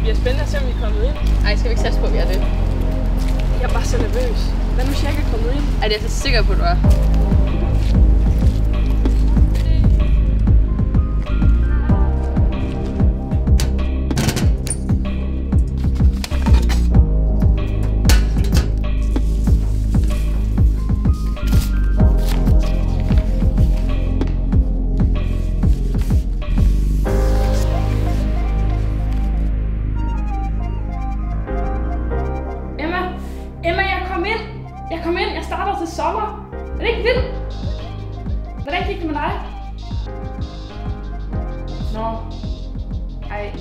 bliver spændende at se, om vi er kommet ind. Ej, skal vi ikke satse på, at vi er det? Jeg er bare så nervøs. Hvad nu, hvis jeg ikke er kommet ind? Ej, det er jeg så sikker på, du er. Jeg kom ind. Jeg starter til sommer. Er det ikke vildt? Hvordan gik det med dig? Nå. Ej,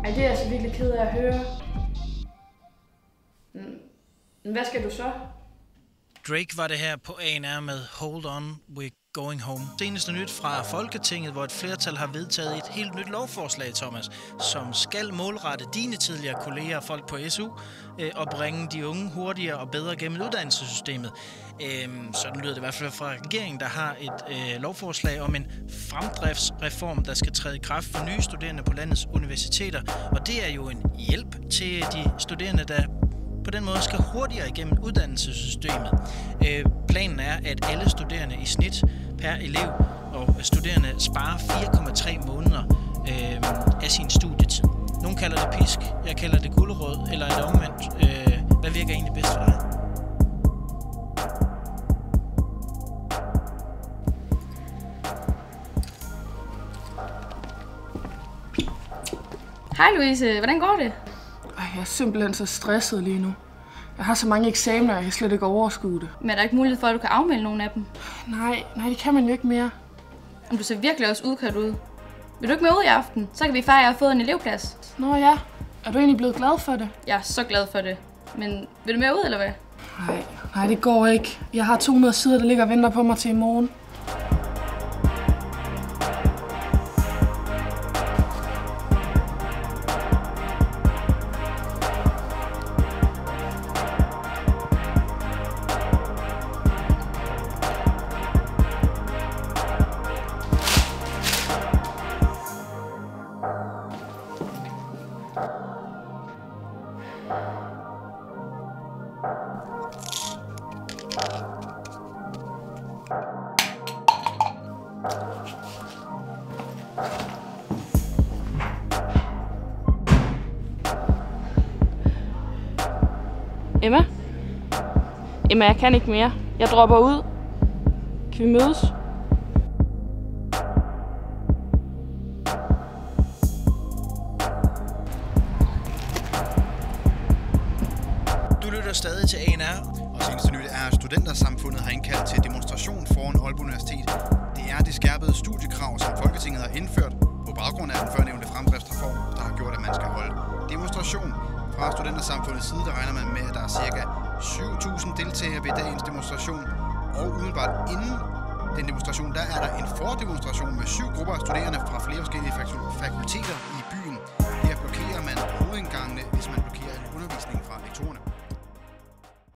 det er jeg altså virkelig ked af at høre. Men hvad skal du så? Drake var det her på A&R med Hold On, We're Going Home. Seneste nyt fra Folketinget, hvor et flertal har vedtaget et helt nyt lovforslag, Thomas, som skal målrette dine tidligere kolleger og folk på SU og bringe de unge hurtigere og bedre gennem uddannelsessystemet. Sådan lyder det i hvert fald fra regeringen, der har et lovforslag om en fremdriftsreform, der skal træde i kraft for nye studerende på landets universiteter. Og det er jo en hjælp til de studerende, der på den måde skal hurtigere igennem uddannelsessystemet. Planen er, at alle studerende i snit per elev og studerende sparer 4,3 måneder af sin studietid. Nogle kalder det pisk, jeg kalder det gulerod eller et omvendt. Hvad virker egentlig bedst for dig? Hej Louise, hvordan går det? Jeg er simpelthen så stresset lige nu. Jeg har så mange eksamener, jeg kan slet ikke overskue det. Men er der ikke mulighed for, at du kan afmelde nogle af dem? Nej, det kan man jo ikke mere. Om du ser virkelig også udkørt ud. Vil du ikke med ud i aften? Så kan vi fejre, at jeg har fået en elevplads. Nå ja, er du egentlig blevet glad for det? Jeg er så glad for det. Men vil du med ud, eller hvad? Nej, det går ikke. Jeg har 200 sider, der ligger og venter på mig til i morgen. Emma, jeg kan ikke mere. Jeg dropper ud. Kan vi mødes? Du lytter stadig til A&R. Og seneste nyt er, at Studentersamfundet har indkaldt til demonstration foran Aalborg Universitet. Det er de skærpede studiekrav, som Folketinget har indført på baggrund af den førnævnte fremdriftsreform, der har gjort, at man skal holde demonstration. Fra Studentersamfundets side, der regner man med, at der er ca. 7.000 deltagere ved dagens demonstration. Og umiddelbart inden den demonstration, der er der en fordemonstration med 7 grupper af studerende fra flere forskellige fakulteter i byen. Her blokerer man hovedindgangene, hvis man